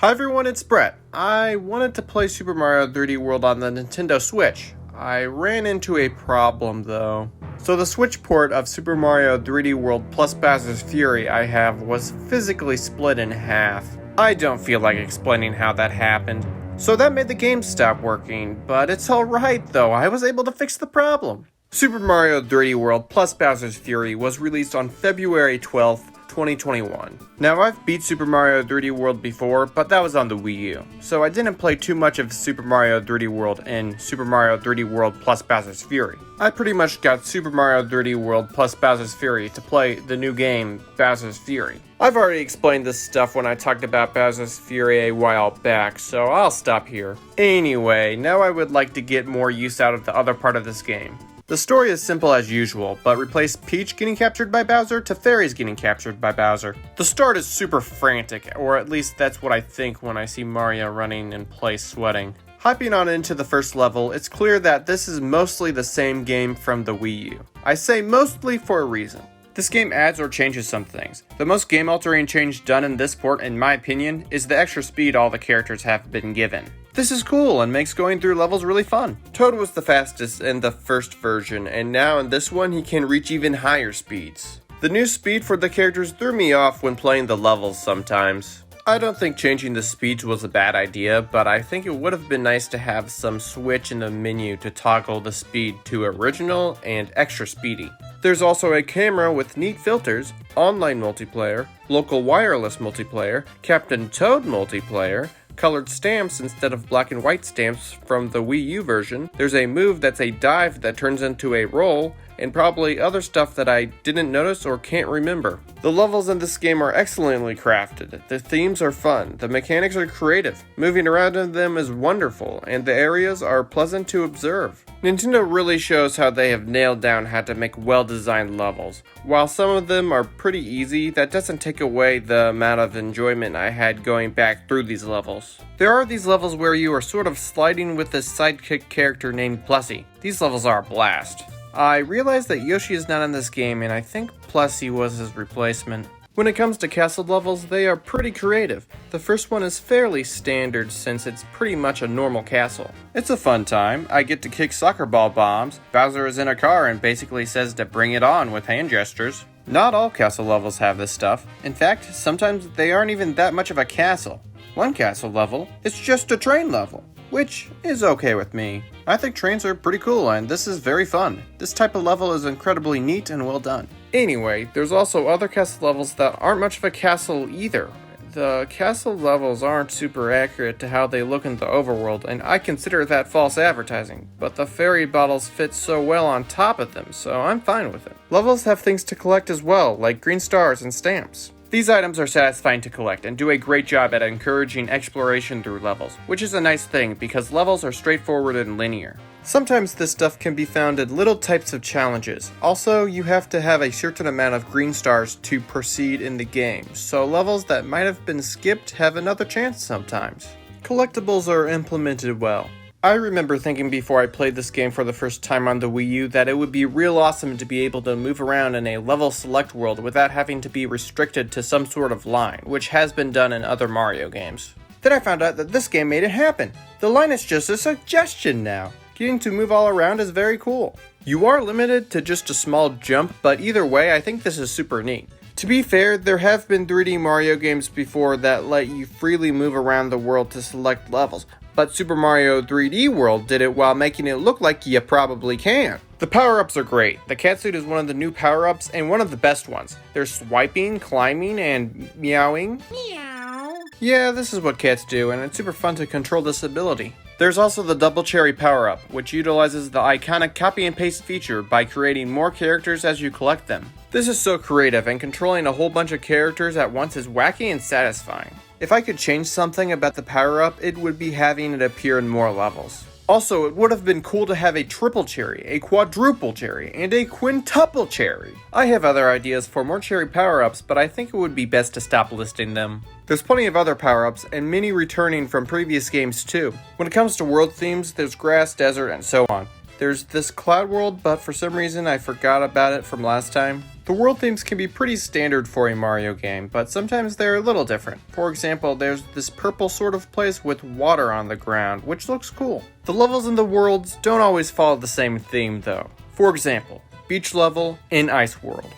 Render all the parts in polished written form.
Hi everyone, it's Brett. I wanted to play Super Mario 3D World on the Nintendo Switch. I ran into a problem though. So the Switch port of Super Mario 3D World plus Bowser's Fury I have was physically split in half. I don't feel like explaining how that happened. So that made the game stop working, but it's alright though, I was able to fix the problem. Super Mario 3D World plus Bowser's Fury was released on February 12th, 2021. Now I've beat Super Mario 3D World before, but that was on the Wii U, so I didn't play too much of Super Mario 3D World and Super Mario 3D World plus Bowser's Fury. I pretty much got Super Mario 3D World plus Bowser's Fury to play the new game, Bowser's Fury. I've already explained this stuff when I talked about Bowser's Fury a while back, so I'll stop here. Anyway, now I would like to get more use out of the other part of this game. The story is simple as usual, but replace Peach getting captured by Bowser to fairies getting captured by Bowser. The start is super frantic, or at least that's what I think when I see Mario running in place sweating. Hopping on into the first level, it's clear that this is mostly the same game from the Wii U. I say mostly for a reason. This game adds or changes some things. The most game-altering change done in this port, in my opinion, is the extra speed all the characters have been given. This is cool and makes going through levels really fun. Toad was the fastest in the first version, and now in this one he can reach even higher speeds. The new speed for the characters threw me off when playing the levels sometimes. I don't think changing the speeds was a bad idea, but I think it would have been nice to have some switch in the menu to toggle the speed to original and extra speedy. There's also a camera with neat filters, online multiplayer, local wireless multiplayer, Captain Toad multiplayer, colored stamps instead of black and white stamps from the Wii U version. There's a move that's a dive that turns into a roll, and probably other stuff that I didn't notice or can't remember. The levels in this game are excellently crafted, the themes are fun, the mechanics are creative, moving around in them is wonderful, and the areas are pleasant to observe. Nintendo really shows how they have nailed down how to make well-designed levels. While some of them are pretty easy, that doesn't take away the amount of enjoyment I had going back through these levels. There are these levels where you are sort of sliding with this sidekick character named Plessy. These levels are a blast. I realized that Yoshi is not in this game, and I think Plessy was his replacement. When it comes to castle levels, they are pretty creative. The first one is fairly standard since it's pretty much a normal castle. It's a fun time. I get to kick soccer ball bombs. Bowser is in a car and basically says to bring it on with hand gestures. Not all castle levels have this stuff. In fact, sometimes they aren't even that much of a castle. One castle level is just a train level, which is okay with me. I think trains are pretty cool and this is very fun. This type of level is incredibly neat and well done. Anyway, there's also other castle levels that aren't much of a castle either. The castle levels aren't super accurate to how they look in the overworld, and I consider that false advertising, but the fairy bottles fit so well on top of them, so I'm fine with it. Levels have things to collect as well, like green stars and stamps. These items are satisfying to collect and do a great job at encouraging exploration through levels, which is a nice thing because levels are straightforward and linear. Sometimes this stuff can be found in little types of challenges. Also, you have to have a certain amount of green stars to proceed in the game, so levels that might have been skipped have another chance sometimes. Collectibles are implemented well. I remember thinking before I played this game for the first time on the Wii U that it would be real awesome to be able to move around in a level select world without having to be restricted to some sort of line, which has been done in other Mario games. Then I found out that this game made it happen. The line is just a suggestion now. Getting to move all around is very cool. You are limited to just a small jump, but either way I think this is super neat. To be fair, there have been 3D Mario games before that let you freely move around the world to select levels, but Super Mario 3D World did it while making it look like you probably can. The power-ups are great. The cat suit is one of the new power-ups and one of the best ones. There's swiping, climbing, and meowing. Meow. Yeah, this is what cats do, and it's super fun to control this ability. There's also the double cherry power-up, which utilizes the iconic copy and paste feature by creating more characters as you collect them. This is so creative, and controlling a whole bunch of characters at once is wacky and satisfying. If I could change something about the power-up, it would be having it appear in more levels. Also, it would have been cool to have a triple cherry, a quadruple cherry, and a quintuple cherry. I have other ideas for more cherry power-ups, but I think it would be best to stop listing them. There's plenty of other power-ups, and many returning from previous games too. When it comes to world themes, there's grass, desert, and so on. There's this cloud world, but for some reason I forgot about it from last time. The world themes can be pretty standard for a Mario game, but sometimes they're a little different. For example, there's this purple sort of place with water on the ground, which looks cool. The levels in the worlds don't always follow the same theme though. For example, beach level in Ice World.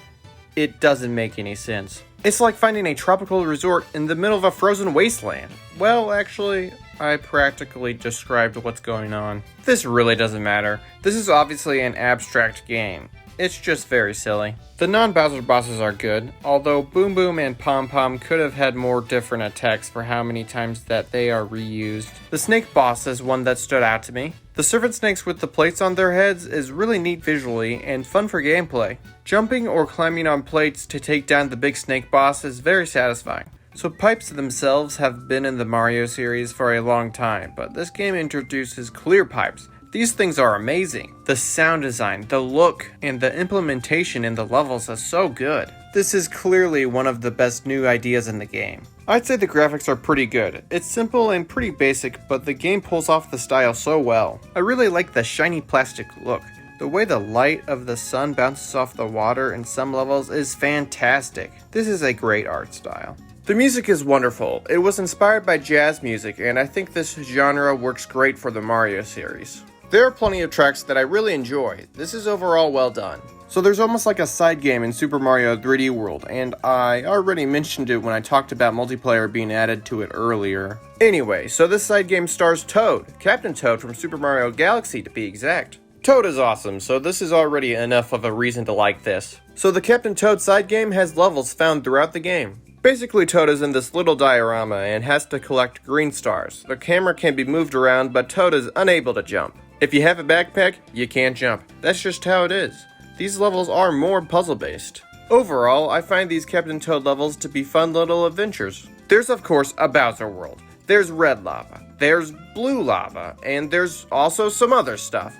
It doesn't make any sense. It's like finding a tropical resort in the middle of a frozen wasteland. Well, actually, I practically described what's going on. This really doesn't matter. This is obviously an abstract game. It's just very silly. The non-Bowser bosses are good, although Boom Boom and Pom Pom could have had more different attacks for how many times that they are reused. The snake boss is one that stood out to me. The serpent snakes with the plates on their heads is really neat visually and fun for gameplay. Jumping or climbing on plates to take down the big snake boss is very satisfying. So pipes themselves have been in the Mario series for a long time, but this game introduces clear pipes. These things are amazing. The sound design, the look, and the implementation in the levels is so good. This is clearly one of the best new ideas in the game. I'd say the graphics are pretty good. It's simple and pretty basic, but the game pulls off the style so well. I really like the shiny plastic look. The way the light of the sun bounces off the water in some levels is fantastic. This is a great art style. The music is wonderful. It was inspired by jazz music, and I think this genre works great for the Mario series. There are plenty of tracks that I really enjoy. This is overall well done. So there's almost like a side game in Super Mario 3D World, and I already mentioned it when I talked about multiplayer being added to it earlier. Anyway, so this side game stars Toad, Captain Toad from Super Mario Galaxy to be exact. Toad is awesome, so this is already enough of a reason to like this. So the Captain Toad side game has levels found throughout the game. Basically, Toad is in this little diorama and has to collect green stars. The camera can be moved around, but Toad is unable to jump. If you have a backpack, you can't jump. That's just how it is. These levels are more puzzle-based. Overall, I find these Captain Toad levels to be fun little adventures. There's of course a Bowser world. There's red lava. There's blue lava. And there's also some other stuff.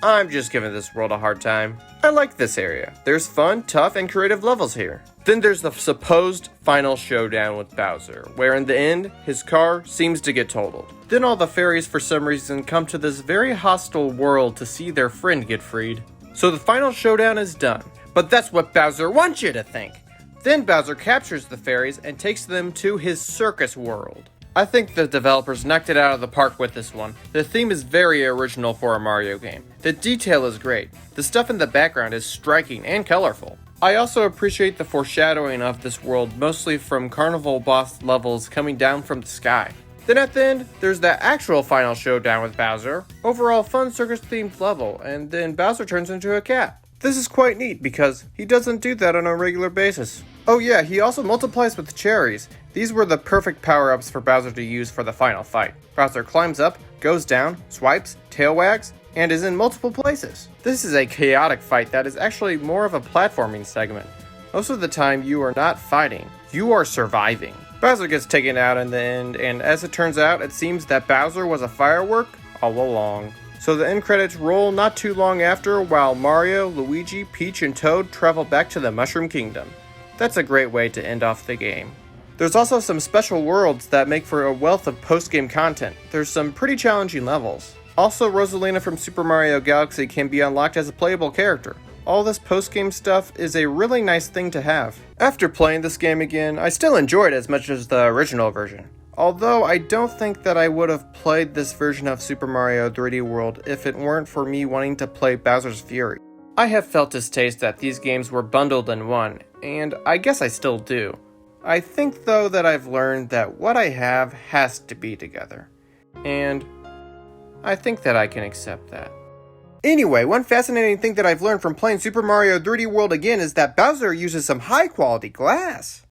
I'm just giving this world a hard time. I like this area. There's fun, tough, and creative levels here. Then there's the supposed final showdown with Bowser, where in the end, his car seems to get totaled. Then all the fairies for some reason come to this very hostile world to see their friend get freed. So the final showdown is done, but that's what Bowser wants you to think. Then Bowser captures the fairies and takes them to his circus world. I think the developers knocked it out of the park with this one. The theme is very original for a Mario game. The detail is great. The stuff in the background is striking and colorful. I also appreciate the foreshadowing of this world, mostly from carnival boss levels coming down from the sky. Then at the end, there's the actual final showdown with Bowser. Overall fun circus themed level, and then Bowser turns into a cat. This is quite neat because he doesn't do that on a regular basis. Oh yeah, he also multiplies with cherries. These were the perfect power-ups for Bowser to use for the final fight. Bowser climbs up, goes down, swipes, tail wags, and is in multiple places. This is a chaotic fight that is actually more of a platforming segment. Most of the time you are not fighting, you are surviving. Bowser gets taken out in the end, and as it turns out, it seems that Bowser was a firework all along. So the end credits roll not too long after while Mario, Luigi, Peach, and Toad travel back to the Mushroom Kingdom. That's a great way to end off the game. There's also some special worlds that make for a wealth of post-game content. There's some pretty challenging levels. Also, Rosalina from Super Mario Galaxy can be unlocked as a playable character. All this post-game stuff is a really nice thing to have. After playing this game again, I still enjoy it as much as the original version. Although I don't think that I would have played this version of Super Mario 3D World if it weren't for me wanting to play Bowser's Fury. I have felt distaste that these games were bundled in one, and I guess I still do. I think though that I've learned that what I have has to be together. And I think that I can accept that. Anyway, one fascinating thing that I've learned from playing Super Mario 3D World again is that Bowser uses some high quality glass.